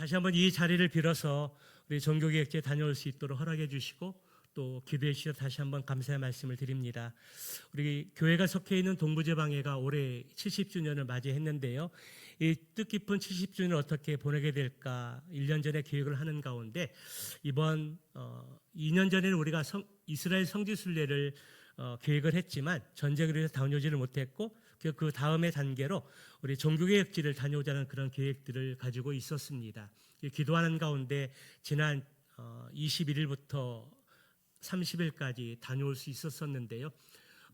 다시 한번 이 자리를 빌어서 우리 종교개혁제 다녀올 수 있도록 허락해 주시고 또 기도해 주셔서 다시 한번 감사의 말씀을 드립니다. 우리 교회가 속해 있는 동부제방회가 올해 70주년을 맞이했는데요. 이 뜻깊은 70주년을 어떻게 보내게 될까 1년 전에 계획을 하는 가운데 이번 2년 전에는 우리가 이스라엘 성지순례를 계획을 했지만 전쟁으로 해서 다녀오지를 못했고 그 다음의 단계로 우리 종교개혁지를 다녀오자는 그런 계획들을 가지고 있었습니다. 기도하는 가운데 지난 21일부터 30일까지 다녀올 수 있었었는데요.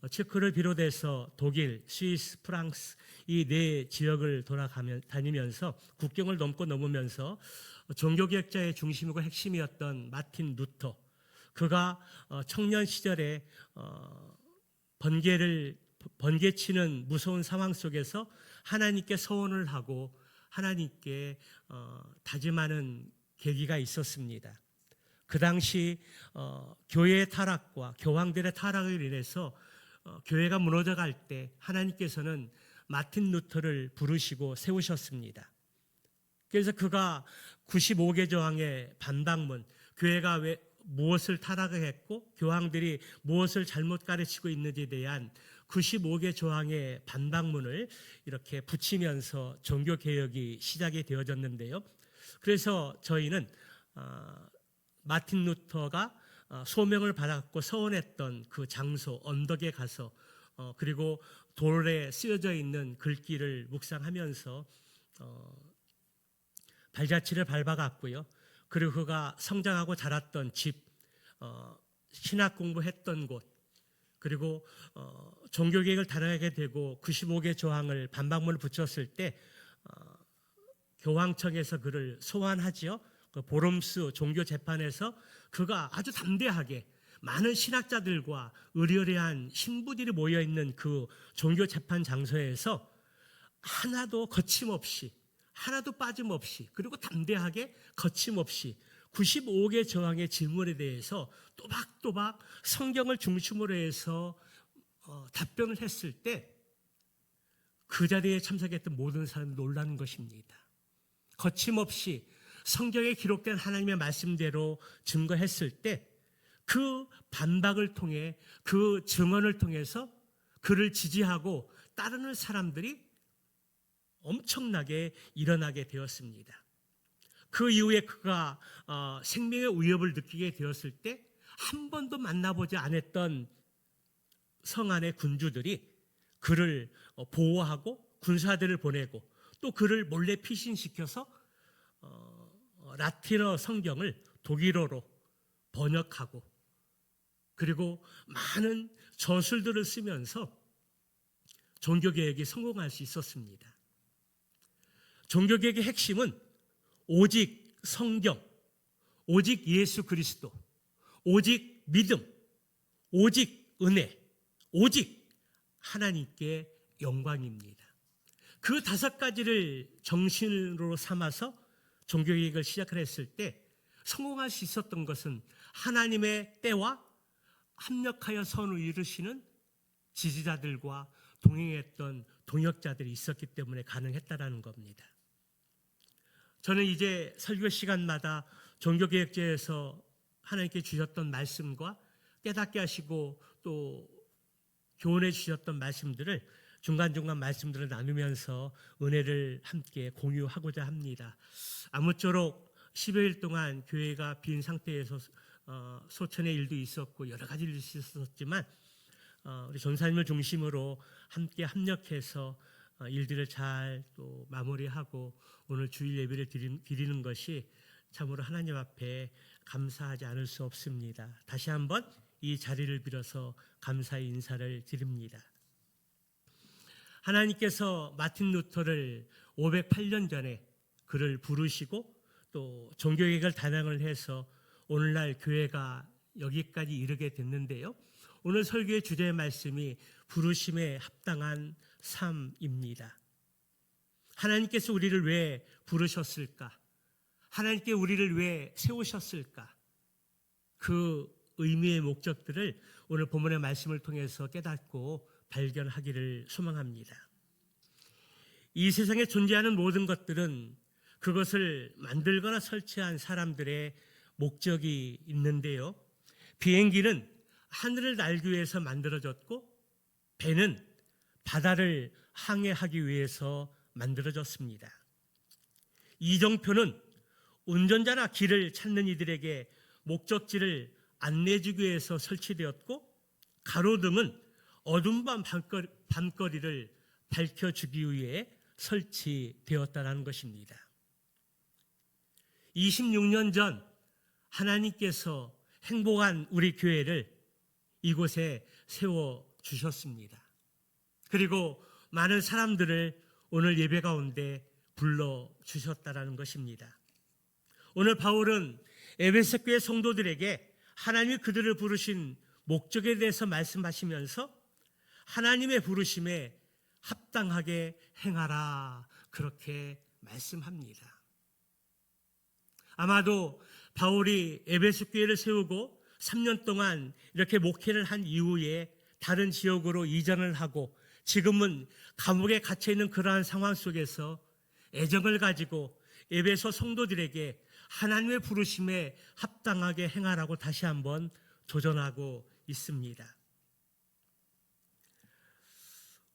체코를 비롯해서 독일, 스위스, 프랑스 이 네 지역을 다니면서 국경을 넘으면서 종교개혁자의 중심이고 핵심이었던 마틴 루터, 그가 청년 시절에 번개치는 무서운 상황 속에서 하나님께 서원을 하고 하나님께 다짐하는 계기가 있었습니다. 그 당시 교회의 타락과 교황들의 타락을 인해서 교회가 무너져갈 때 하나님께서는 마틴 루터를 부르시고 세우셨습니다. 그래서 그가 95개 조항의 반박문, 교회가 왜 무엇을 타락을 했고 교황들이 무엇을 잘못 가르치고 있는지에 대한 95개 조항의 반박문을 이렇게 붙이면서 종교개혁이 시작이 되어졌는데요. 그래서 저희는 마틴 루터가 소명을 받았고 서원했던 그 장소 언덕에 가서 그리고 돌에 쓰여져 있는 글귀를 묵상하면서 발자취를 밟아갔고요. 그리고 그가 성장하고 자랐던 집, 신학 공부했던 곳, 그리고 종교개혁을 단행하게 되고 95개 조항을 반박문을 붙였을 때 교황청에서 그를 소환하지요. 그 보름스 종교재판에서 그가 아주 담대하게 많은 신학자들과 의리의리한 신부들이 모여있는 그 종교재판 장소에서 하나도 거침없이 하나도 빠짐없이 그리고 담대하게 거침없이 95개 저항의 질문에 대해서 또박또박 성경을 중심으로 해서 답변을 했을 때 그 자리에 참석했던 모든 사람이 놀라는 것입니다. 거침없이 성경에 기록된 하나님의 말씀대로 증거했을 때 그 반박을 통해 그 증언을 통해서 그를 지지하고 따르는 사람들이 엄청나게 일어나게 되었습니다. 그 이후에 그가 생명의 위협을 느끼게 되었을 때 한 번도 만나보지 않았던 성안의 군주들이 그를 보호하고 군사들을 보내고 또 그를 몰래 피신시켜서 라틴어 성경을 독일어로 번역하고 그리고 많은 저술들을 쓰면서 종교개혁이 성공할 수 있었습니다. 종교개혁의 핵심은 오직 성경, 오직 예수 그리스도, 오직 믿음, 오직 은혜, 오직 하나님께 영광입니다. 그 5가지를 정신으로 삼아서 종교개혁을 시작을 했을 때 성공할 수 있었던 것은 하나님의 때와 합력하여 선을 이루시는 지지자들과 동행했던 동역자들이 있었기 때문에 가능했다라는 겁니다. 저는 이제 설교 시간마다 종교개혁제에서 하나님께 주셨던 말씀과 깨닫게 하시고 또 교훈해 주셨던 말씀들을 중간중간 말씀들을 나누면서 은혜를 함께 공유하고자 합니다. 아무쪼록 10여일 동안 교회가 빈 상태에서 소천의 일도 있었고 여러 가지 일이 있었지만 우리 전사님을 중심으로 함께 합력해서 일들을 잘 또 마무리하고 오늘 주일 예배를 드리는 것이 참으로 하나님 앞에 감사하지 않을 수 없습니다. 다시 한번 이 자리를 빌어서 감사의 인사를 드립니다. 하나님께서 마틴 루터를 508년 전에 그를 부르시고 또 종교개혁을 단행을 해서 오늘날 교회가 여기까지 이르게 됐는데요. 오늘 설교의 주제의 말씀이 부르심에 합당한 삶입니다. 하나님께서 우리를 왜 부르셨을까? 하나님께 우리를 왜 세우셨을까? 그 의미의 목적들을 오늘 본문의 말씀을 통해서 깨닫고 발견하기를 소망합니다. 이 세상에 존재하는 모든 것들은 그것을 만들거나 설치한 사람들의 목적이 있는데요. 비행기는 하늘을 날기 위해서 만들어졌고 배는 바다를 항해하기 위해서 만들어졌습니다. 이정표는 운전자나 길을 찾는 이들에게 목적지를 안내해주기 위해서 설치되었고, 가로등은 어두운 밤거리를 밝혀주기 위해 설치되었다는 것입니다. 26년 전 하나님께서 행복한 우리 교회를 이곳에 세워주셨습니다. 그리고 많은 사람들을 오늘 예배 가운데 불러주셨다는 것입니다. 오늘 바울은 에베소 교회 성도들에게 하나님이 그들을 부르신 목적에 대해서 말씀하시면서 하나님의 부르심에 합당하게 행하라, 그렇게 말씀합니다. 아마도 바울이 에베소 교회를 세우고 3년 동안 이렇게 목회를 한 이후에 다른 지역으로 이전을 하고 지금은 감옥에 갇혀 있는 그러한 상황 속에서 애정을 가지고 에베소 성도들에게 하나님의 부르심에 합당하게 행하라고 다시 한번 도전하고 있습니다.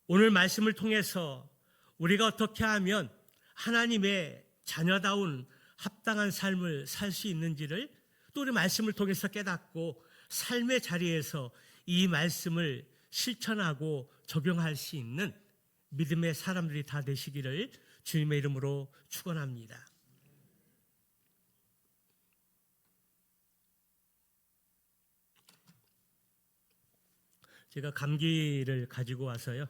오늘 말씀을 통해서 우리가 어떻게 하면 하나님의 자녀다운 합당한 삶을 살 수 있는지를 또 우리 말씀을 통해서 깨닫고 삶의 자리에서 이 말씀을 실천하고 적용할 수 있는 믿음의 사람들이 다 되시기를 주님의 이름으로 축원합니다. 제가 감기를 가지고 와서요.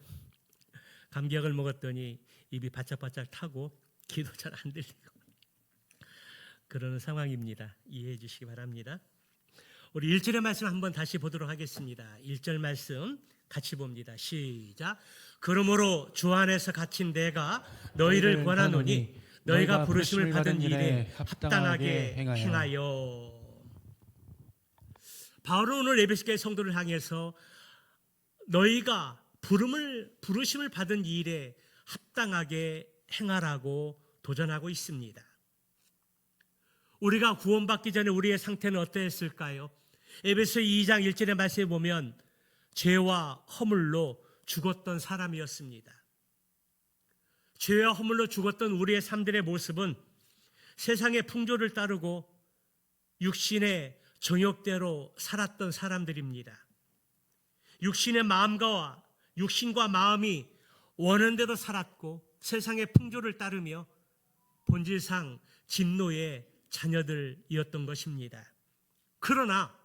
감기약을 먹었더니 입이 바짝바짝 타고 귀도 잘 안 들리고 그러는 상황입니다. 이해해 주시기 바랍니다. 우리 1절의 말씀 한번 다시 보도록 하겠습니다. 1절 말씀 같이 봅니다. 시작. 그러므로 주 안에서 갇힌 내가 너희를 권하노니 너희가 부르심을 받은 일에 합당하게 행하여. 바울은 오늘 에베소 교회 성도를 향해서 너희가 부르심을 받은 일에 합당하게 행하라고 도전하고 있습니다. 우리가 구원받기 전에 우리의 상태는 어떠했을까요? 에베소 2장 1절의 말씀에 보면 죄와 허물로 죽었던 사람이었습니다. 죄와 허물로 죽었던 우리의 삶들의 모습은 세상의 풍조를 따르고 육신의 정욕대로 살았던 사람들입니다. 육신의 마음과 육신과 마음이 원하는 대로 살았고 세상의 풍조를 따르며 본질상 진노의 자녀들이었던 것입니다. 그러나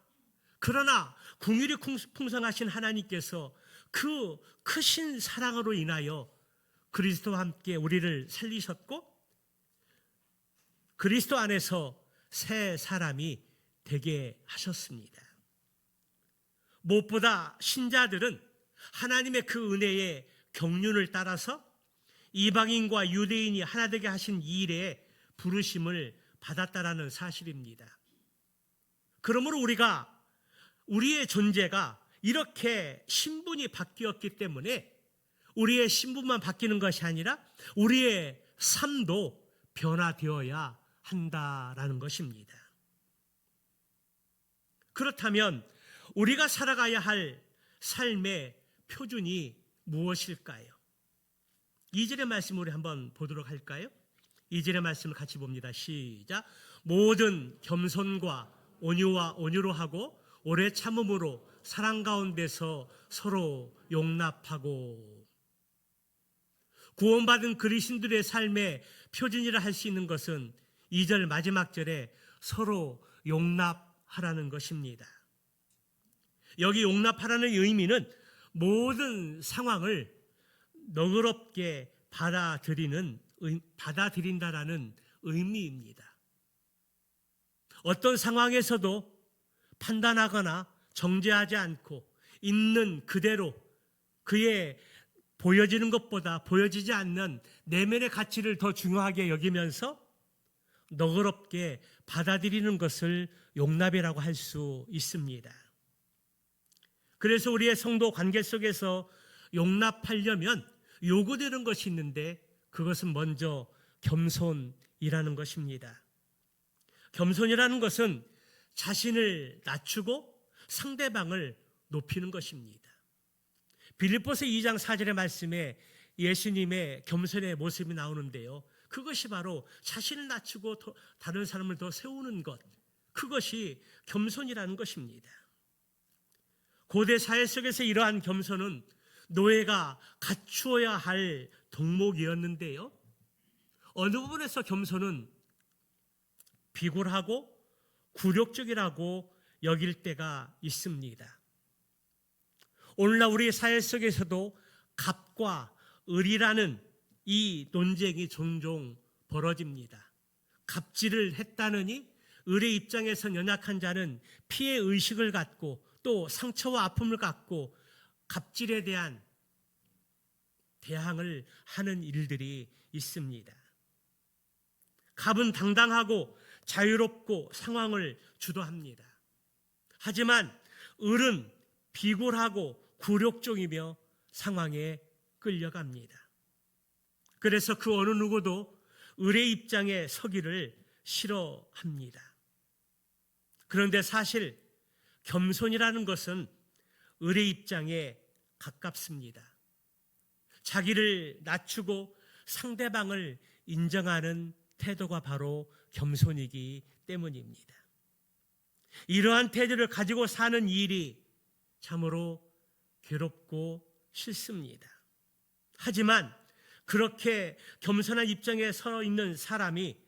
긍휼이 풍성하신 하나님께서 그 크신 사랑으로 인하여 그리스도와 함께 우리를 살리셨고 그리스도 안에서 새 사람이 되게 하셨습니다. 무엇보다 신자들은 하나님의 그 은혜의 경륜을 따라서 이방인과 유대인이 하나 되게 하신 이 일에 부르심을 받았다라는 사실입니다. 그러므로 우리의 존재가 이렇게 신분이 바뀌었기 때문에 우리의 신분만 바뀌는 것이 아니라 우리의 삶도 변화되어야 한다라는 것입니다. 그렇다면 우리가 살아가야 할 삶의 표준이 무엇일까요? 2절의 말씀을 우리 한번 보도록 할까요? 2절의 말씀을 같이 봅니다. 시작. 모든 겸손과 온유로 하고 오래 참음으로 사랑 가운데서 서로 용납하고. 구원받은 그리스도인들의 삶의 표준이라 할 수 있는 것은 2절 마지막 절에 서로 용납하라는 것입니다. 여기 용납하라는 의미는 모든 상황을 너그럽게 받아들인다라는 의미입니다. 어떤 상황에서도 판단하거나 정죄하지 않고 있는 그대로 그의 보여지는 것보다 보여지지 않는 내면의 가치를 더 중요하게 여기면서 너그럽게 받아들이는 것을 용납이라고 할 수 있습니다. 그래서 우리의 성도 관계 속에서 용납하려면 요구되는 것이 있는데 그것은 먼저 겸손이라는 겸손이라는 것입니다. 겸손이라는 것은 자신을 낮추고 상대방을 높이는 것입니다. 빌립보서 2장 4절의 말씀에 예수님의 겸손의 모습이 나오는데요. 그것이 바로 자신을 낮추고 다른 사람을 더 세우는 것, 그것이 겸손이라는 것입니다. 고대 사회 속에서 이러한 겸손은 노예가 갖추어야 할 덕목이었는데요. 어느 부분에서 겸손은 비굴하고 굴욕적이라고 여길 때가 있습니다. 오늘날 우리 사회 속에서도 갑과 을이라는 이 논쟁이 종종 벌어집니다. 갑질을 했다느니 을의 입장에선 연약한 자는 피해 의식을 갖고 또 상처와 아픔을 갖고 갑질에 대한 대항을 하는 일들이 있습니다. 갑은 당당하고 자유롭고 상황을 주도합니다. 하지만 을은 비굴하고 굴욕적이며 상황에 끌려갑니다. 그래서 그 어느 누구도 을의 입장에 서기를 싫어합니다. 그런데 사실 겸손이라는 것은 을의 입장에 가깝습니다. 자기를 낮추고 상대방을 인정하는 태도가 바로 겸손이기 때문입니다. 이러한 태도를 가지고 사는 일이 참으로 괴롭고 싫습니다. 하지만 그렇게 겸손한 입장에 서 있는 사람이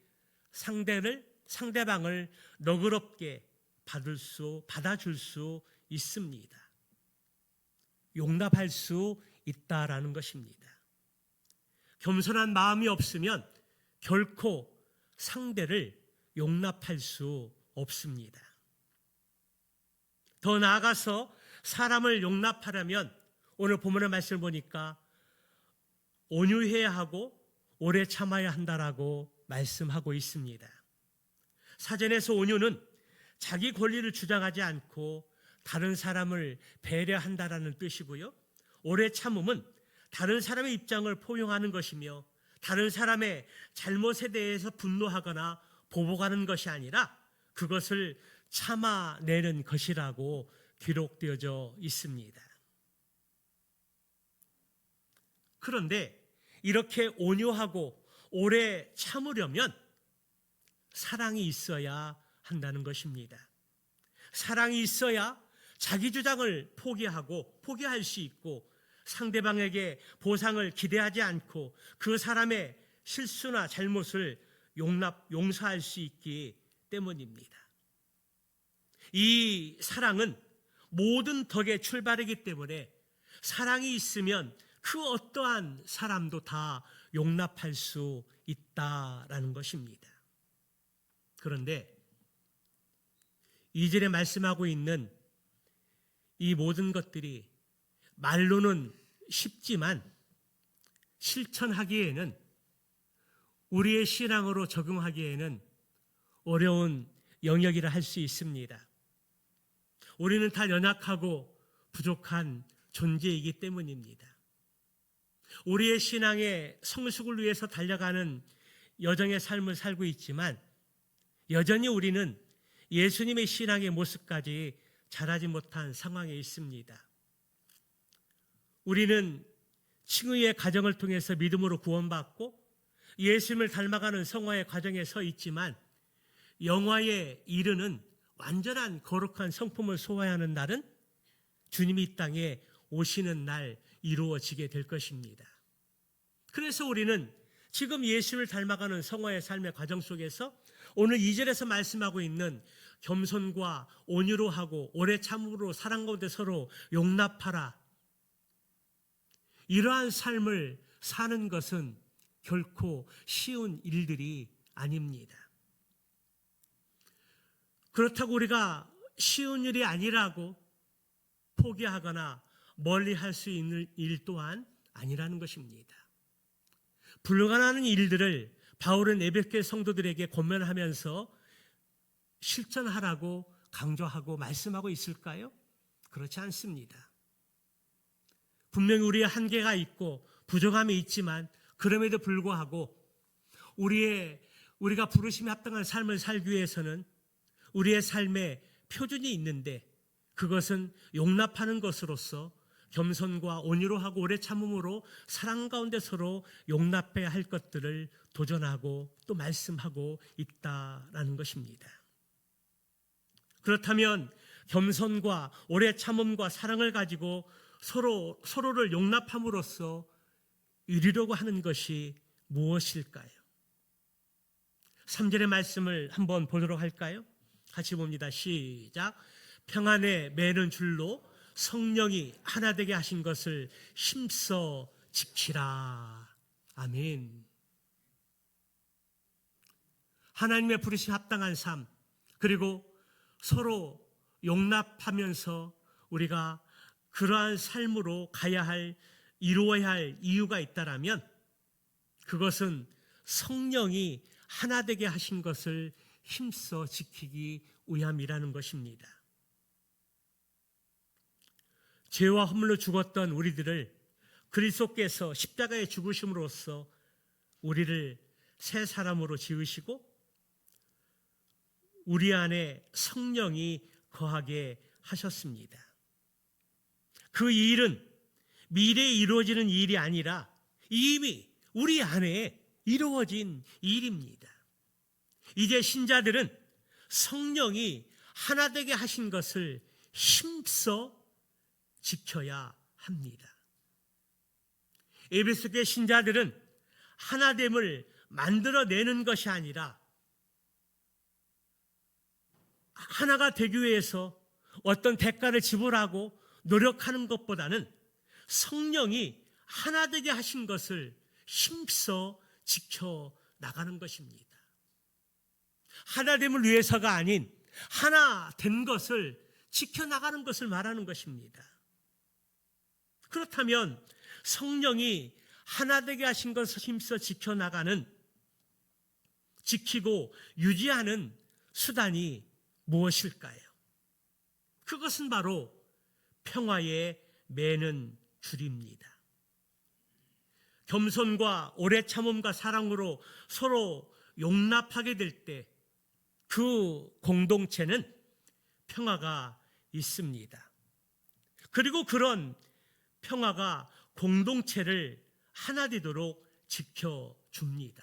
상대방을 너그럽게 받아줄 수 있습니다. 용납할 수 있다라는 것입니다. 겸손한 마음이 없으면 결코 상대를 용납할 수 없습니다. 더 나아가서 사람을 용납하려면 오늘 본문의 말씀을 보니까 온유해야 하고 오래 참아야 한다라고 말씀하고 있습니다. 사전에서 온유는 자기 권리를 주장하지 않고 다른 사람을 배려한다라는 뜻이고요. 오래 참음은 다른 사람의 입장을 포용하는 것이며 다른 사람의 잘못에 대해서 분노하거나 보복하는 것이 아니라 그것을 참아내는 것이라고 기록되어져 있습니다. 그런데 이렇게 온유하고 오래 참으려면 사랑이 있어야 한다는 것입니다. 사랑이 있어야 자기 주장을 포기할 수 있고 상대방에게 보상을 기대하지 않고 그 사람의 실수나 잘못을 용서할 수 있기 때문입니다. 이 사랑은 모든 덕의 출발이기 때문에 사랑이 있으면 그 어떠한 사람도 다 용납할 수 있다라는 것입니다. 그런데 2절에 말씀하고 있는 이 모든 것들이 말로는 쉽지만 실천하기에는 우리의 신앙으로 적용하기에는 어려운 영역이라 할 수 있습니다. 우리는 다 연약하고 부족한 존재이기 때문입니다. 우리의 신앙의 성숙을 위해서 달려가는 여정의 삶을 살고 있지만 여전히 우리는 예수님의 신앙의 모습까지 자라지 못한 상황에 있습니다. 우리는 칭의의 과정을 통해서 믿음으로 구원받고 예수님을 닮아가는 성화의 과정에 서 있지만 영화에 이르는 완전한 거룩한 성품을 소화해야 하는 날은 주님이 이 땅에 오시는 날 이루어지게 될 것입니다. 그래서 우리는 지금 예수를 닮아가는 성화의 삶의 과정 속에서 오늘 2절에서 말씀하고 있는 겸손과 온유로 하고 오래 참음으로 사랑 가운데 서로 용납하라. 이러한 삶을 사는 것은 결코 쉬운 일들이 아닙니다. 그렇다고 우리가 쉬운 일이 아니라고 포기하거나 멀리 할 수 있는 일 또한 아니라는 것입니다. 불가능한 일들을 바울은 에베소 성도들에게 권면하면서 실천하라고 강조하고 말씀하고 있을까요? 그렇지 않습니다. 분명히 우리의 한계가 있고 부족함이 있지만 그럼에도 불구하고 우리의 우리가 부르심에 합당한 삶을 살기 위해서는 우리의 삶에 표준이 있는데 그것은 용납하는 것으로서 겸손과 온유로 하고 오래 참음으로 사랑 가운데 서로 용납해야 할 것들을 도전하고 또 말씀하고 있다라는 것입니다. 그렇다면 겸손과 오래 참음과 사랑을 가지고 서로를 용납함으로써 이루려고 하는 것이 무엇일까요? 3절의 말씀을 한번 보도록 할까요? 같이 봅니다. 시작. 평안에 매는 줄로 성령이 하나 되게 하신 것을 힘써 지키라. 아멘. 하나님의 부르심 합당한 삶, 그리고 서로 용납하면서 우리가 그러한 삶으로 이루어야 할 이유가 있다라면 그것은 성령이 하나 되게 하신 것을 힘써 지키기 위함이라는 것입니다. 죄와 허물로 죽었던 우리들을 그리스도께서 십자가에 죽으심으로써 우리를 새 사람으로 지으시고 우리 안에 성령이 거하게 하셨습니다. 그 일은 미래에 이루어지는 일이 아니라 이미 우리 안에 이루어진 일입니다. 이제 신자들은 성령이 하나 되게 하신 것을 힘써 지켜야 합니다. 에베소교회 신자들은 하나됨을 만들어내는 것이 아니라 하나가 되기 위해서 어떤 대가를 지불하고 노력하는 것보다는 성령이 하나 되게 하신 것을 힘써 지켜나가는 것입니다. 하나됨을 위해서가 아닌 하나 된 것을 지켜나가는 것을 말하는 것입니다. 그렇다면 성령이 하나 되게 하신 것을 힘써 지키고 유지하는 수단이 무엇일까요? 그것은 바로 평화에 매는 줄입니다. 겸손과 오래 참음과 사랑으로 서로 용납하게 될 때 그 공동체는 평화가 있습니다. 그리고 그런 평화가 공동체를 하나 되도록 지켜줍니다.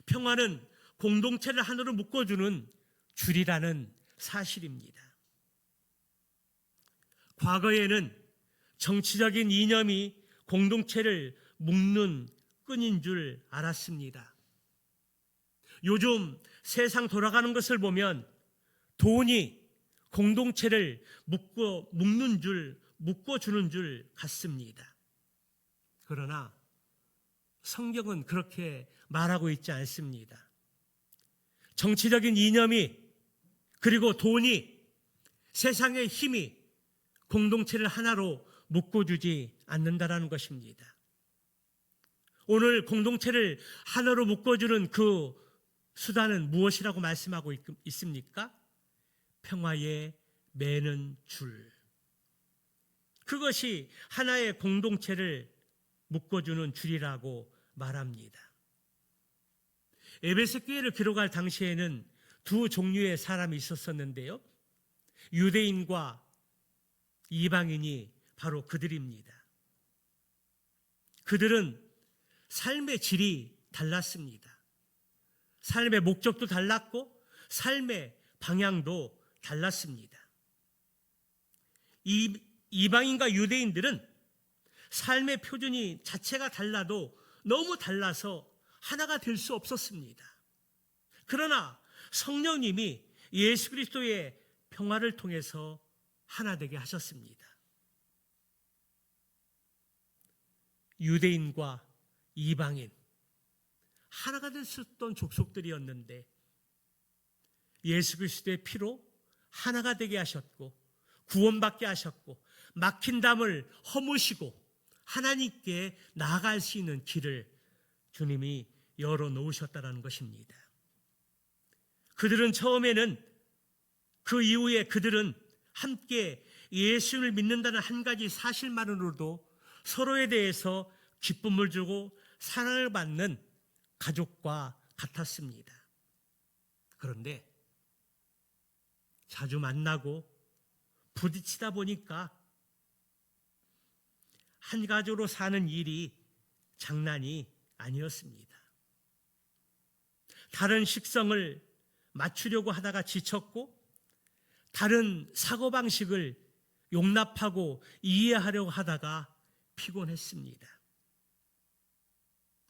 평화는 공동체를 하나로 묶어주는 줄이라는 사실입니다. 과거에는 정치적인 이념이 공동체를 묶는 끈인 줄 알았습니다. 요즘 세상 돌아가는 것을 보면 돈이 공동체를 묶어주는 줄 같습니다. 그러나 성경은 그렇게 말하고 있지 않습니다. 정치적인 이념이 그리고 돈이 세상의 힘이 공동체를 하나로 묶어주지 않는다라는 것입니다. 오늘 공동체를 하나로 묶어주는 그 수단은 무엇이라고 말씀하고 있습니까? 평화에 매는 줄. 그것이 하나의 공동체를 묶어주는 줄이라고 말합니다. 에베소 교회를 기록할 당시에는 두 종류의 사람이 있었었는데요. 유대인과 이방인이 바로 그들입니다. 그들은 삶의 질이 달랐습니다. 삶의 목적도 달랐고 삶의 방향도 달랐습니다. 이방인과 유대인들은 삶의 표준이 자체가 달라도 너무 달라서 하나가 될 수 없었습니다. 그러나 성령님이 예수 그리스도의 평화를 통해서 하나 되게 하셨습니다. 유대인과 이방인 하나가 될 수 있던 족속들이었는데 예수 그리스도의 피로 하나가 되게 하셨고 구원받게 하셨고 막힌 담을 허무시고 하나님께 나아갈 수 있는 길을 주님이 열어놓으셨다는 것입니다. 그들은 처음에는 그 이후에 그들은 함께 예수를 믿는다는 한 가지 사실만으로도 서로에 대해서 기쁨을 주고 사랑을 받는 가족과 같았습니다. 그런데 자주 만나고 부딪히다 보니까 한 가족으로 사는 일이 장난이 아니었습니다. 다른 식성을 맞추려고 하다가 지쳤고 다른 사고방식을 용납하고 이해하려고 하다가 피곤했습니다.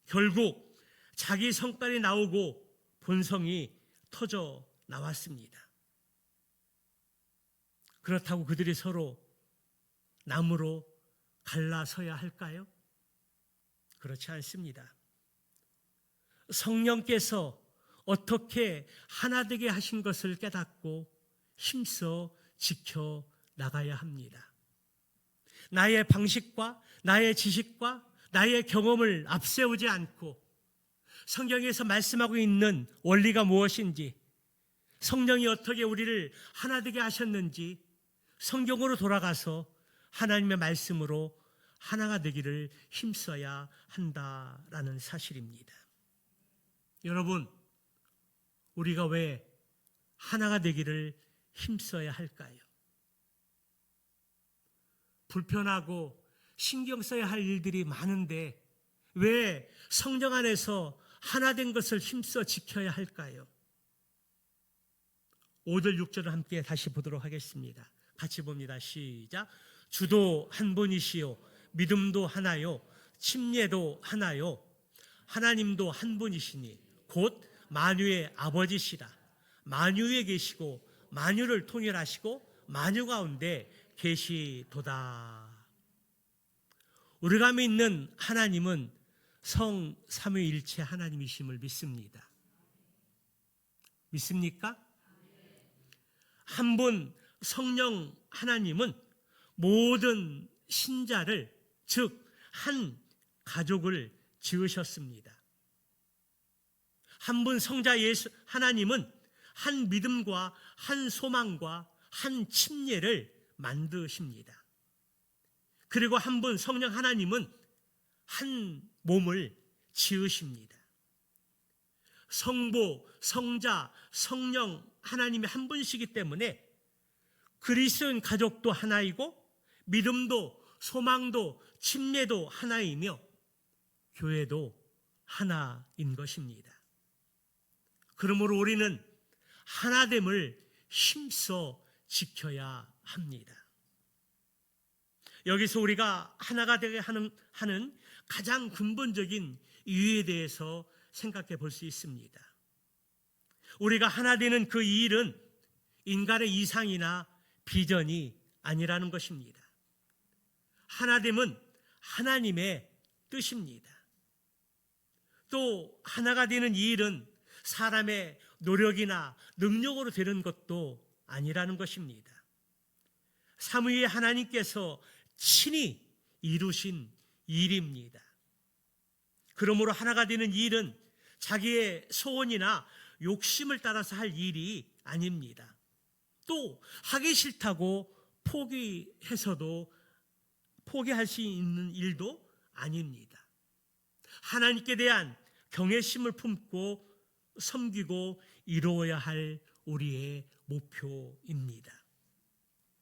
결국 자기 성깔이 나오고 본성이 터져 나왔습니다. 그렇다고 그들이 서로 나무로 갈라서야 할까요? 그렇지 않습니다. 성령께서 어떻게 하나 되게 하신 것을 깨닫고 힘써 지켜 나가야 합니다. 나의 방식과 나의 지식과 나의 경험을 앞세우지 않고 성경에서 말씀하고 있는 원리가 무엇인지, 성령이 어떻게 우리를 하나 되게 하셨는지 성경으로 돌아가서 하나님의 말씀으로 하나가 되기를 힘써야 한다라는 사실입니다. 여러분, 우리가 왜 하나가 되기를 힘써야 할까요? 불편하고 신경 써야 할 일들이 많은데 왜 성령 안에서 하나 된 것을 힘써 지켜야 할까요? 5절 6절을 함께 다시 보도록 하겠습니다. 같이 봅니다. 시작. 주도 한 분이시요 믿음도 하나요 침례도 하나요 하나님도 한 분이시니 곧 만유의 아버지시라. 만유에 계시고 만유를 통일하시고 만유 가운데 계시도다. 우리가 믿는 하나님은 성 삼위일체 하나님이심을 믿습니다. 믿습니까? 한 분 성령 하나님은 모든 신자를, 즉 한 가족을 지으셨습니다. 한 분 성자 예수 하나님은 한 믿음과 한 소망과 한 침례를 만드십니다. 그리고 한 분 성령 하나님은 한 몸을 지으십니다. 성부, 성자, 성령 하나님이 한 분이시기 때문에 그리스도인 가족도 하나이고 믿음도 소망도 침례도 하나이며 교회도 하나인 것입니다. 그러므로 우리는 하나됨을 힘써 지켜야 합니다. 여기서 우리가 하나가 되게 하는 가장 근본적인 이유에 대해서 생각해 볼 수 있습니다. 우리가 하나 되는 그 일은 인간의 이상이나 비전이 아니라는 것입니다. 하나됨은 하나님의 뜻입니다. 또 하나가 되는 이 일은 사람의 노력이나 능력으로 되는 것도 아니라는 것입니다. 삼위의 하나님께서 친히 이루신 일입니다. 그러므로 하나가 되는 일은 자기의 소원이나 욕심을 따라서 할 일이 아닙니다. 또 하기 싫다고 포기해서도 포기할 수 있는 일도 아닙니다. 하나님께 대한 경외심을 품고 섬기고 이루어야 할 우리의 목표입니다.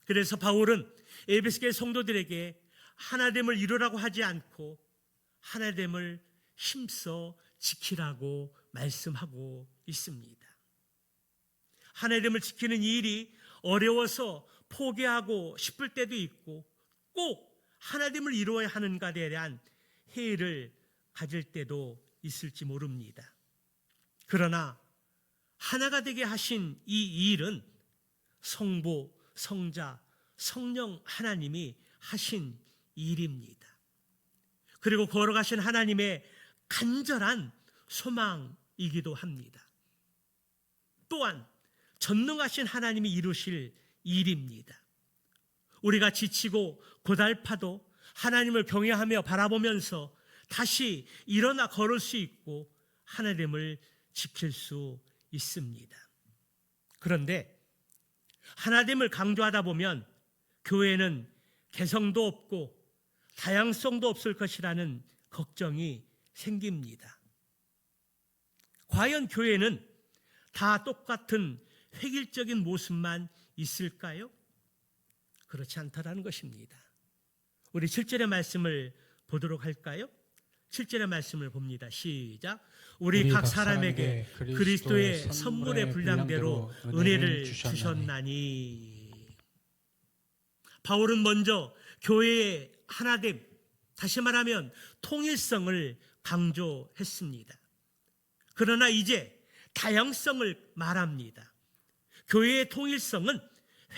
그래서 바울은 에베소교회 성도들에게 하나됨을 이루라고 하지 않고 하나됨을 힘써 지키라고 말씀하고 있습니다. 하나됨을 지키는 일이 어려워서 포기하고 싶을 때도 있고 꼭 하나됨을 이루어야 하는가에 대한 회의를 가질 때도 있을지 모릅니다. 그러나 하나가 되게 하신 이 일은 성부, 성자, 성령 하나님이 하신 일입니다. 그리고 걸어가신 하나님의 간절한 소망이기도 합니다. 또한 전능하신 하나님이 이루실 일입니다. 우리가 지치고 고달파도 하나님을 경외하며 바라보면서 다시 일어나 걸을 수 있고 하나됨을 지킬 수 있습니다. 그런데 하나됨을 강조하다 보면 교회는 개성도 없고 다양성도 없을 것이라는 걱정이 생깁니다. 과연 교회는 다 똑같은 획일적인 모습만 있을까요? 그렇지 않다라는 것입니다. 우리 7절의 말씀을 보도록 할까요? 7절의 말씀을 봅니다. 시작. 우리 각 사람에게 그리스도의 선물의 분량대로 은혜를 주셨나니. 바울은 먼저 교회의 하나됨, 다시 말하면 통일성을 강조했습니다. 그러나 이제 다양성을 말합니다. 교회의 통일성은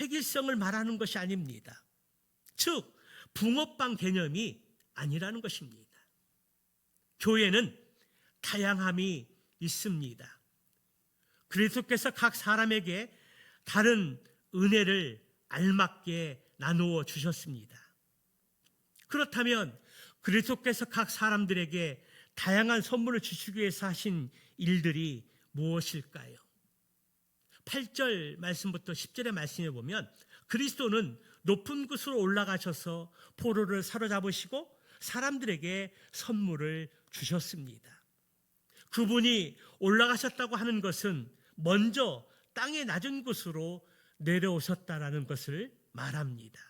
획일성을 말하는 것이 아닙니다. 즉 붕어빵 개념이 아니라는 것입니다. 교회는 다양함이 있습니다. 그리스도께서 각 사람에게 다른 은혜를 알맞게 나누어 주셨습니다. 그렇다면 그리스도께서 각 사람들에게 다양한 선물을 주시기 위해서 하신 일들이 무엇일까요? 8절 말씀부터 10절의 말씀에 보면 그리스도는 높은 곳으로 올라가셔서 포로를 사로잡으시고 사람들에게 선물을 주셨습니다. 그분이 올라가셨다고 하는 것은 먼저 땅의 낮은 곳으로 내려오셨다라는 것을 말합니다.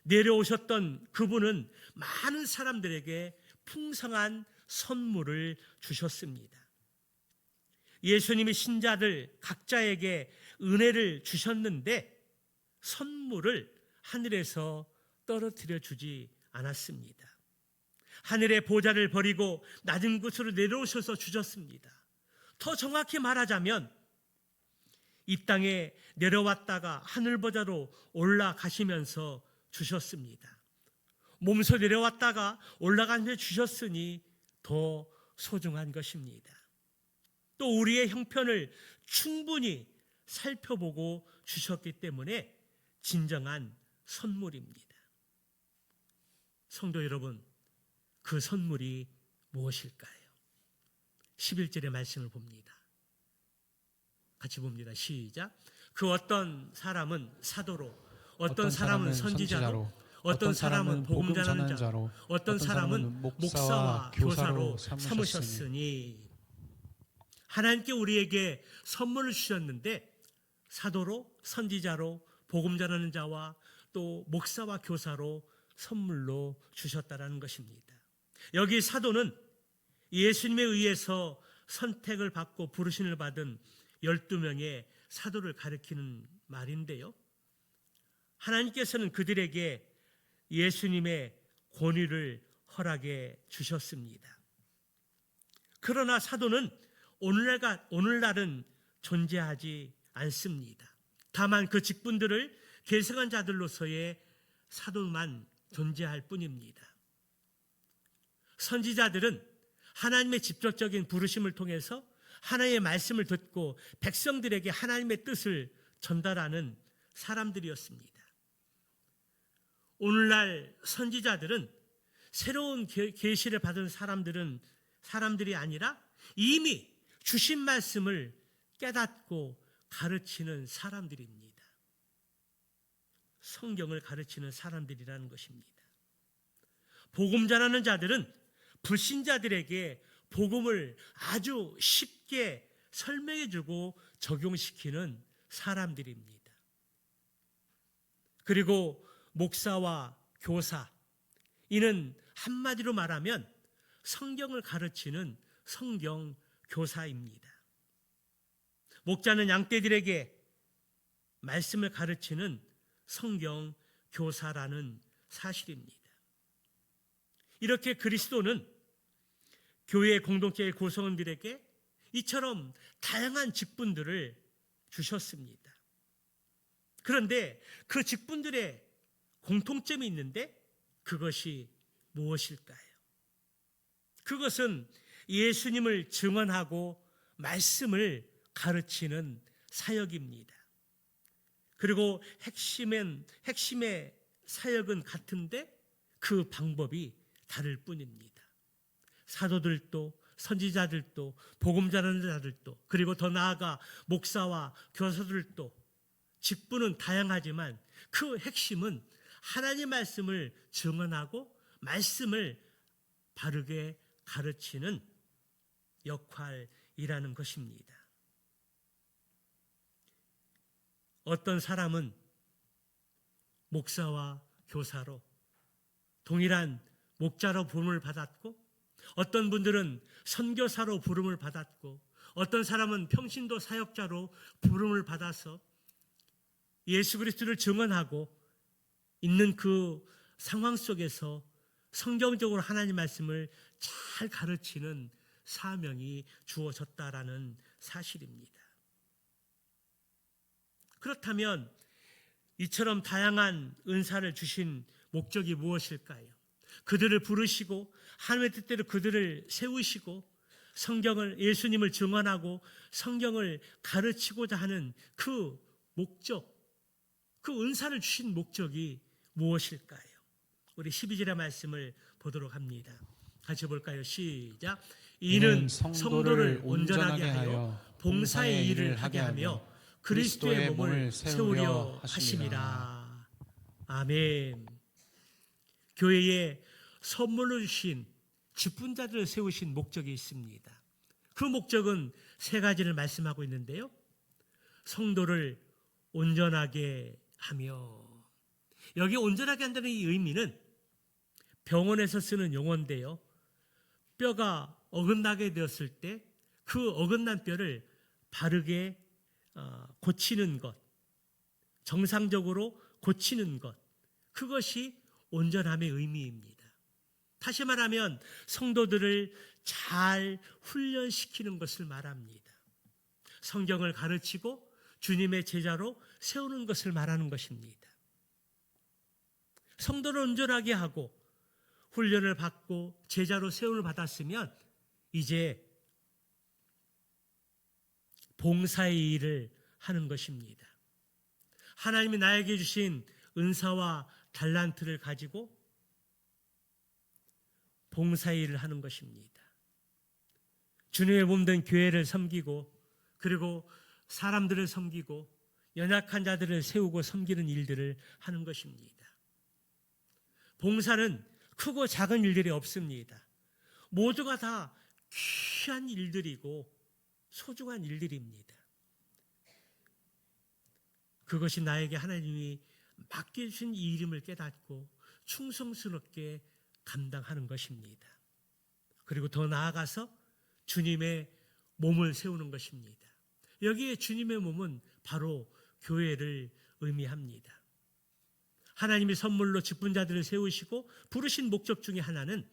내려오셨던 그분은 많은 사람들에게 풍성한 선물을 주셨습니다. 예수님이 신자들 각자에게 은혜를 주셨는데 선물을 하늘에서 떨어뜨려 주지 않았습니다. 하늘의 보좌를 버리고 낮은 곳으로 내려오셔서 주셨습니다. 더 정확히 말하자면 이 땅에 내려왔다가 하늘 보좌로 올라가시면서 주셨습니다. 몸소 내려왔다가 올라가면서 주셨으니 더 소중한 것입니다. 또 우리의 형편을 충분히 살펴보고 주셨기 때문에 진정한 선물입니다. 성도 여러분, 그 선물이 무엇일까요? 11절의 말씀을 봅니다. 같이 봅니다. 시작. 그 어떤 사람은 사도로, 어떤 사람은 선지자로, 어떤 사람은 복음 전하는 자로, 어떤 사람은 목사와 교사로 삼으셨으니. 하나님께 우리에게 선물을 주셨는데 사도로, 선지자로, 복음 전하는 자와 또 목사와 교사로 선물로 주셨다라는 것입니다. 여기 사도는 예수님에 의해서 선택을 받고 부르심을 받은 12명의 사도를 가리키는 말인데요. 하나님께서는 그들에게 예수님의 권위를 허락해 주셨습니다. 그러나 사도는 오늘날은 존재하지 않습니다. 다만 그 직분들을 계승한 자들로서의 사도만 존재할 뿐입니다. 선지자들은 하나님의 직접적인 부르심을 통해서 하나님의 말씀을 듣고 백성들에게 하나님의 뜻을 전달하는 사람들이었습니다. 오늘날 선지자들은 새로운 계시를 받은 사람들이 아니라 이미 주신 말씀을 깨닫고 가르치는 사람들입니다. 성경을 가르치는 사람들이라는 것입니다. 복음 전하는 자들은 불신자들에게 복음을 아주 쉽게 설명해주고 적용시키는 사람들입니다. 그리고 목사와 교사, 이는 한마디로 말하면 성경을 가르치는 성경 교사입니다. 목자는 양떼들에게 말씀을 가르치는 성경 교사라는 사실입니다. 이렇게 그리스도는 교회 공동체의 구성원들에게 이처럼 다양한 직분들을 주셨습니다. 그런데 그 직분들의 공통점이 있는데 그것이 무엇일까요? 그것은 예수님을 증언하고 말씀을 가르치는 사역입니다. 그리고 핵심의 사역은 같은데 그 방법이 다를 뿐입니다. 사도들도 선지자들도 복음 전하는 자들도 그리고 더 나아가 목사와 교사들도 직분은 다양하지만 그 핵심은 하나님의 말씀을 증언하고 말씀을 바르게 가르치는 역할일 이라는 것입니다. 어떤 사람은 목사와 교사로 동일한 목자로 부름을 받았고, 어떤 분들은 선교사로 부름을 받았고, 어떤 사람은 평신도 사역자로 부름을 받아서 예수 그리스도를 증언하고 있는 그 상황 속에서 성경적으로 하나님 말씀을 잘 가르치는 사명이 주어졌다라는 사실입니다. 그렇다면 이처럼 다양한 은사를 주신 목적이 무엇일까요? 그들을 부르시고 하나님의 뜻대로 그들을 세우시고 성경을, 예수님을 증언하고 성경을 가르치고자 하는 그 목적, 그 은사를 주신 목적이 무엇일까요? 우리 12절의 말씀을 보도록 합니다. 같이 볼까요? 시작. 이는 성도를 온전하게 하여 봉사의 일을 하게 하며 그리스도의 몸을 세우려 하심이라. 아멘. 교회에 선물로 주신 직분자들을 세우신 목적이 있습니다. 그 목적은 세 가지를 말씀하고 있는데요. 성도를 온전하게 하며, 여기 온전하게 한다는 이 의미는 병원에서 쓰는 용어인데요. 뼈가 어긋나게 되었을 때 그 어긋난 뼈를 바르게 고치는 것, 정상적으로 고치는 것, 그것이 온전함의 의미입니다. 다시 말하면 성도들을 잘 훈련시키는 것을 말합니다. 성경을 가르치고 주님의 제자로 세우는 것을 말하는 것입니다. 성도를 온전하게 하고 훈련을 받고 제자로 세움을 받았으면 이제 봉사의 일을 하는 것입니다. 하나님이 나에게 주신 은사와 달란트를 가지고 봉사의 일을 하는 것입니다. 주님의 몸 된 교회를 섬기고, 그리고 사람들을 섬기고 연약한 자들을 세우고 섬기는 일들을 하는 것입니다. 봉사는 크고 작은 일들이 없습니다. 모두가 다 귀한 일들이고 소중한 일들입니다. 그것이 나에게 하나님이 맡겨주신 이 이름을 깨닫고 충성스럽게 감당하는 것입니다. 그리고 더 나아가서 주님의 몸을 세우는 것입니다. 여기에 주님의 몸은 바로 교회를 의미합니다. 하나님이 선물로 직분자들을 세우시고 부르신 목적 중에 하나는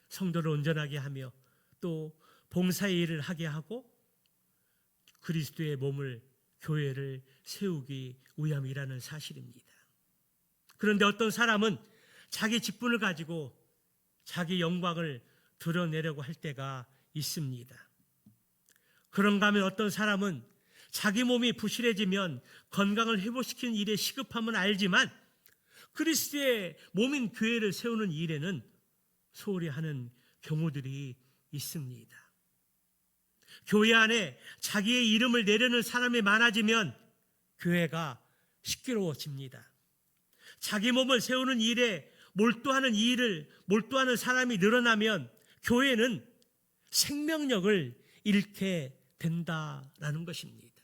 성도를 온전하게 하며 또 봉사의 일을 하게 하고 그리스도의 몸을, 교회를 세우기 위함이라는 사실입니다. 그런데 어떤 사람은 자기 직분을 가지고 자기 영광을 드러내려고 할 때가 있습니다. 그런가 하면 어떤 사람은 자기 몸이 부실해지면 건강을 회복시키는 일에 시급함은 알지만 그리스도의 몸인 교회를 세우는 일에는 소홀히 하는 경우들이 있습니다. 교회 안에 자기의 이름을 내려는 사람이 많아지면 교회가 시끄러워집니다. 자기 몸을 세우는 일에 몰두하는 사람이 늘어나면 교회는 생명력을 잃게 된다라는 것입니다.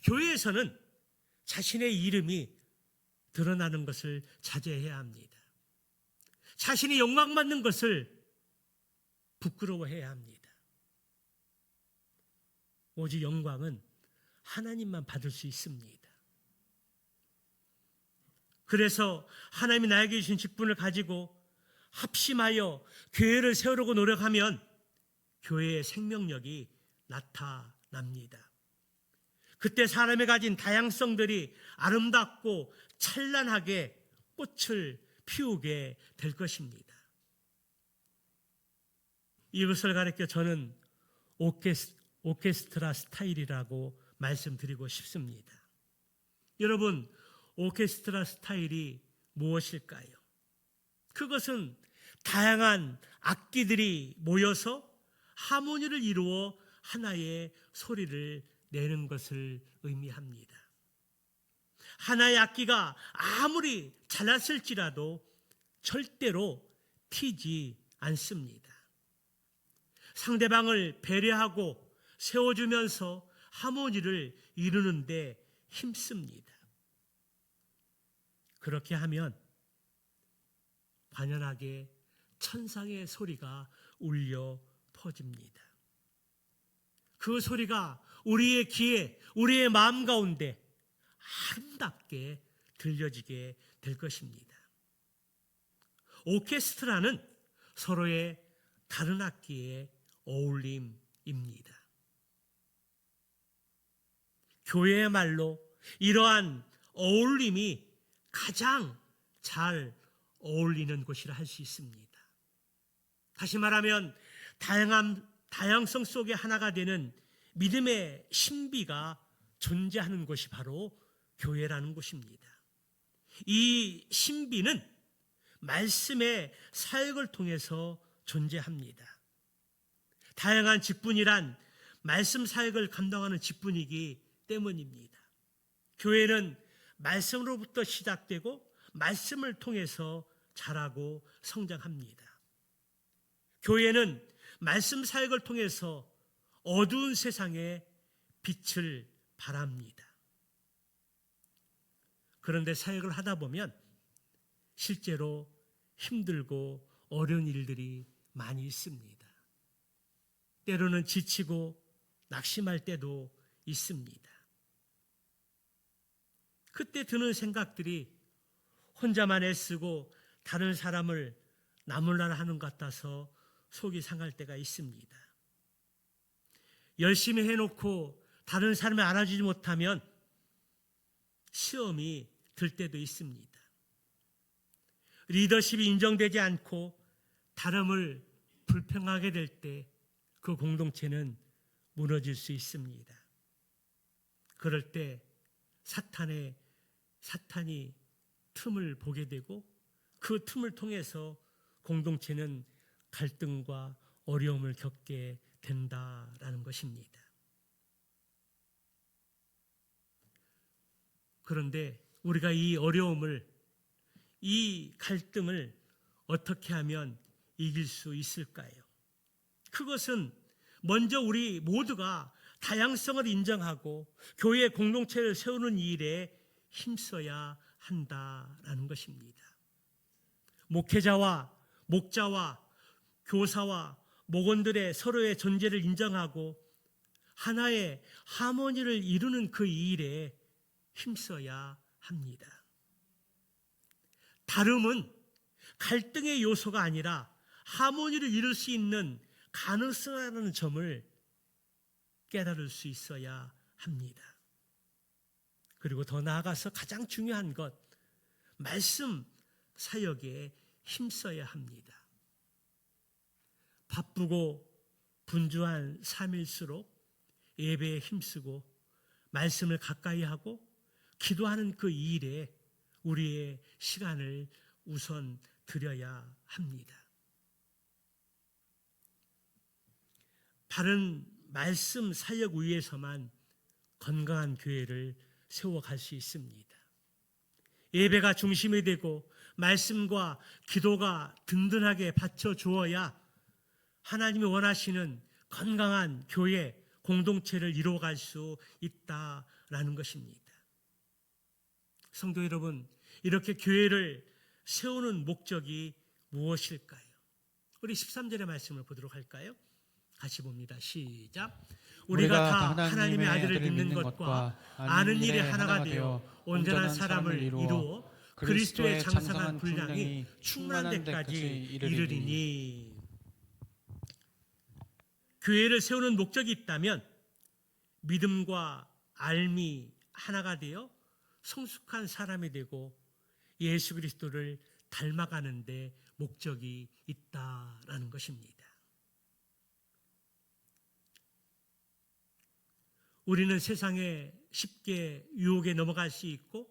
교회에서는 자신의 이름이 드러나는 것을 자제해야 합니다. 자신이 영광받는 것을 부끄러워해야 합니다. 오직 영광은 하나님만 받을 수 있습니다. 그래서 하나님이 나에게 주신 직분을 가지고 합심하여 교회를 세우려고 노력하면 교회의 생명력이 나타납니다. 그때 사람이 가진 다양성들이 아름답고 찬란하게 꽃을 피우게 될 것입니다. 이것을 가르쳐 저는 오케스트라 스타일이라고 말씀드리고 싶습니다. 여러분, 오케스트라 스타일이 무엇일까요? 그것은 다양한 악기들이 모여서 하모니를 이루어 하나의 소리를 내는 것을 의미합니다. 하나의 악기가 아무리 잘났을지라도 절대로 튀지 않습니다. 상대방을 배려하고 세워주면서 하모니를 이루는데 힘씁니다. 그렇게 하면 관연하게 천상의 소리가 울려 퍼집니다. 그 소리가 우리의 귀에, 우리의 마음 가운데 아름답게 들려지게 될 것입니다. 오케스트라는 서로의 다른 악기의 어울림입니다. 교회의 말로 이러한 어울림이 가장 잘 어울리는 곳이라 할 수 있습니다. 다시 말하면 다양성 속에 하나가 되는 믿음의 신비가 존재하는 곳이 바로 교회라는 곳입니다. 이 신비는 말씀의 사역을 통해서 존재합니다. 다양한 직분이란 말씀 사역을 감당하는 직분이기 때문입니다. 교회는 말씀으로부터 시작되고 말씀을 통해서 자라고 성장합니다. 교회는 말씀 사역을 통해서 어두운 세상에 빛을 발합니다. 그런데 사역을 하다 보면 실제로 힘들고 어려운 일들이 많이 있습니다. 때로는 지치고 낙심할 때도 있습니다. 그때 드는 생각들이 혼자만 애쓰고 다른 사람을 나무라라 하는 것 같아서 속이 상할 때가 있습니다. 열심히 해놓고 다른 사람이 알아주지 못하면 시험이 들 때도 있습니다. 리더십이 인정되지 않고 다름을 불평하게 될 때 그 공동체는 무너질 수 있습니다. 그럴 때 사탄이 틈을 보게 되고 그 틈을 통해서 공동체는 갈등과 어려움을 겪게 된다라는 것입니다. 그런데 우리가 이 어려움을, 이 갈등을 어떻게 하면 이길 수 있을까요? 그것은 먼저 우리 모두가 다양성을 인정하고 교회 공동체를 세우는 일에 힘써야 한다라는 것입니다. 목회자와 목자와 교사와 목원들의 서로의 존재를 인정하고 하나의 하모니를 이루는 그 일에 힘써야 합니다. 다름은 갈등의 요소가 아니라 하모니를 이룰 수 있는 가능성이라는 점을 깨달을 수 있어야 합니다. 그리고 더 나아가서 가장 중요한 것, 말씀 사역에 힘써야 합니다. 바쁘고 분주한 삶일수록 예배에 힘쓰고 말씀을 가까이 하고 기도하는 그 일에 우리의 시간을 우선 드려야 합니다. 바른 말씀 사역 위에서만 건강한 교회를 세워갈 수 있습니다. 예배가 중심이 되고 말씀과 기도가 든든하게 받쳐주어야 하나님이 원하시는 건강한 교회 공동체를 이루어갈 수 있다라는 것입니다. 성도 여러분, 이렇게 교회를 세우는 목적이 무엇일까요? 우리 13절의 말씀을 보도록 할까요? 같이 봅니다. 시작. 우리가 다 하나님의 아들을 믿는 것과 아는 일에 하나가 되어 온전한 사람을 이루어 그리스도의 장성한 분량이 충만한 데까지 이르리니. 교회를 세우는 목적이 있다면 믿음과 알미 하나가 되어 성숙한 사람이 되고 예수 그리스도를 닮아가는 데 목적이 있다라는 것입니다. 우리는 세상에 쉽게 유혹에 넘어갈 수 있고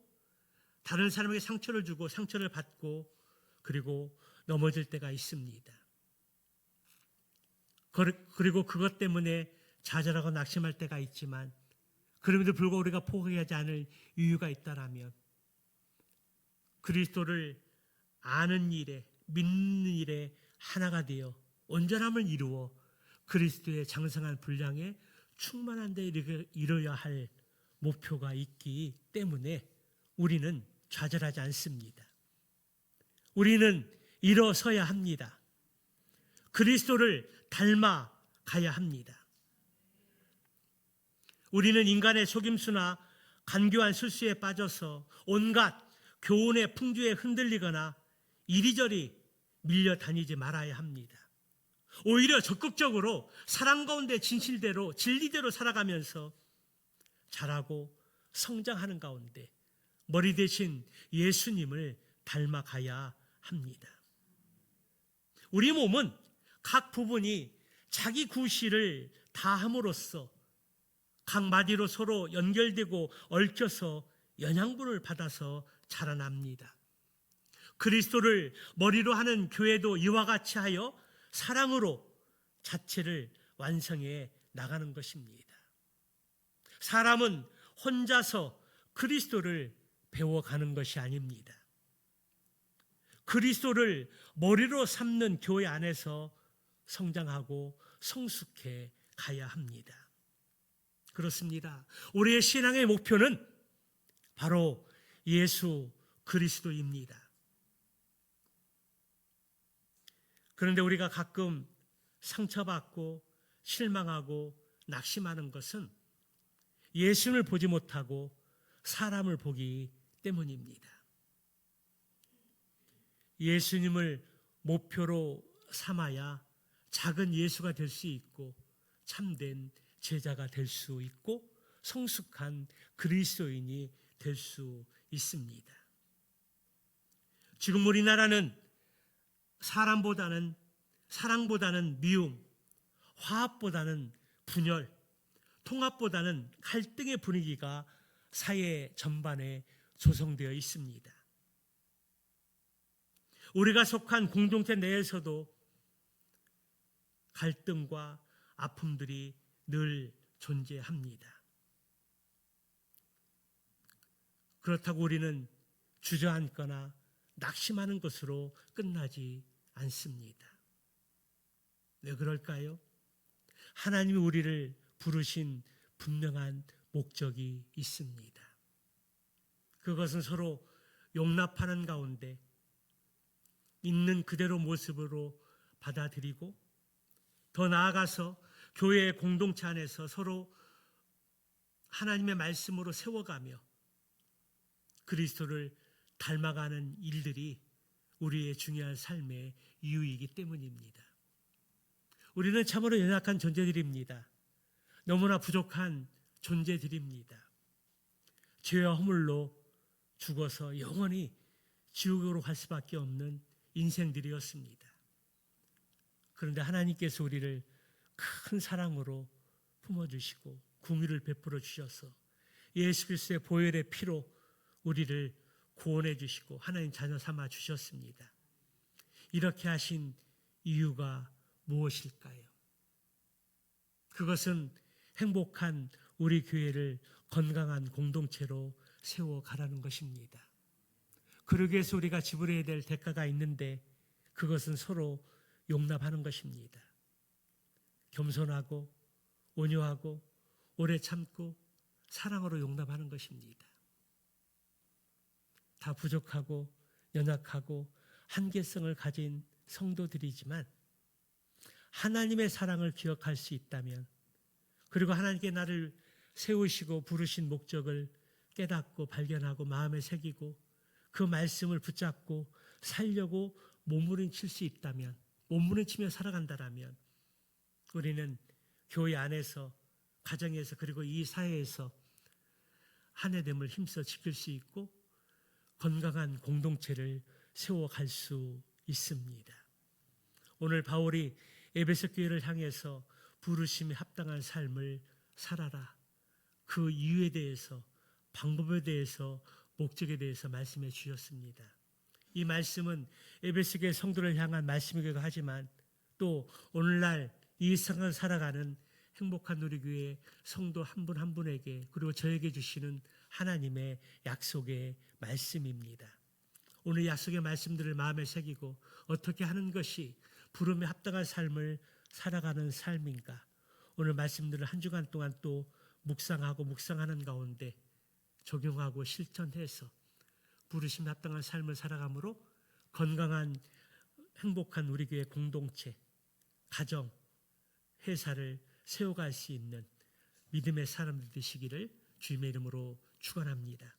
다른 사람에게 상처를 주고 상처를 받고 그리고 넘어질 때가 있습니다. 그리고 그것 때문에 좌절하고 낙심할 때가 있지만 그럼에도 불구하고 우리가 포기하지 않을 이유가 있다라면 그리스도를 아는 일에 믿는 일에 하나가 되어 온전함을 이루어 그리스도의 장성한 분량에 충만한 데 이르러야 할 목표가 있기 때문에 우리는 좌절하지 않습니다. 우리는 일어서야 합니다. 그리스도를 닮아 가야 합니다. 우리는 인간의 속임수나 간교한 술수에 빠져서 온갖 교훈의 풍조에 흔들리거나 이리저리 밀려다니지 말아야 합니다. 오히려 적극적으로 사랑 가운데 진실대로 진리대로 살아가면서 자라고 성장하는 가운데 머리 대신 예수님을 닮아가야 합니다. 우리 몸은 각 부분이 자기 구실을 다함으로써 각 마디로 서로 연결되고 얽혀서 영양분을 받아서 자라납니다. 그리스도를 머리로 하는 교회도 이와 같이 하여 사랑으로 자체를 완성해 나가는 것입니다. 사람은 혼자서 그리스도를 배워가는 것이 아닙니다. 그리스도를 머리로 삼는 교회 안에서 성장하고 성숙해 가야 합니다. 그렇습니다. 우리의 신앙의 목표는 바로 예수 그리스도입니다. 그런데 우리가 가끔 상처받고 실망하고 낙심하는 것은 예수님을 보지 못하고 사람을 보기 때문입니다. 예수님을 목표로 삼아야 작은 예수가 될 수 있고 참된 제자가 될 수 있고 성숙한 그리스도인이 될 수 있습니다. 지금 우리나라는 사랑보다는 미움, 화합보다는 분열, 통합보다는 갈등의 분위기가 사회 전반에 조성되어 있습니다. 우리가 속한 공동체 내에서도 갈등과 아픔들이 늘 존재합니다. 그렇다고 우리는 주저앉거나 낙심하는 것으로 끝나지 않습니다. 왜 그럴까요? 하나님이 우리를 부르신 분명한 목적이 있습니다. 그것은 서로 용납하는 가운데 있는 그대로 모습으로 받아들이고 더 나아가서 교회의 공동체 안에서 서로 하나님의 말씀으로 세워가며 그리스도를 닮아가는 일들이 우리의 중요한 삶의 이유이기 때문입니다. 우리는 참으로 연약한 존재들입니다. 너무나 부족한 존재들입니다. 죄와 허물로 죽어서 영원히 지옥으로 갈 수밖에 없는 인생들이었습니다. 그런데 하나님께서 우리를 큰 사랑으로 품어주시고 긍휼을 베풀어 주셔서 예수 그리스도의 보혈의 피로 우리를 구원해 주시고 하나님 자녀 삼아 주셨습니다. 이렇게 하신 이유가 무엇일까요? 그것은 행복한 우리 교회를 건강한 공동체로 세워가라는 것입니다. 그러기 위해서 우리가 지불해야 될 대가가 있는데 그것은 서로 용납하는 것입니다. 겸손하고 온유하고 오래 참고 사랑으로 용납하는 것입니다. 다 부족하고 연약하고 한계성을 가진 성도들이지만 하나님의 사랑을 기억할 수 있다면 그리고 하나님께 나를 세우시고 부르신 목적을 깨닫고 발견하고 마음에 새기고 그 말씀을 붙잡고 살려고 몸부림칠 수 있다면 몸부림치며 살아간다라면 우리는 교회 안에서 가정에서 그리고 이 사회에서 한해됨을 힘써 지킬 수 있고 건강한 공동체를 세워갈 수 있습니다. 오늘 바울이 에베소 교회를 향해서 부르심에 합당한 삶을 살아라. 그 이유에 대해서 방법에 대해서 목적에 대해서 말씀해 주셨습니다. 이 말씀은 에베소 교회 성도를 향한 말씀이기도 하지만 또 오늘날 이 세상을 살아가는 행복한 우리 교회 성도 한 분 한 분에게 그리고 저에게 주시는 하나님의 약속의 말씀입니다. 오늘 약속의 말씀들을 마음에 새기고 어떻게 하는 것이 부름에 합당한 삶을 살아가는 삶인가? 오늘 말씀들을 한 주간 동안 또 묵상하고 묵상하는 가운데 적용하고 실천해서 부르심 합당한 삶을 살아감으로 건강한 행복한 우리 교회 공동체, 가정, 회사를 세워갈 수 있는 믿음의 사람들 되시기를 주님의 이름으로 축원합니다.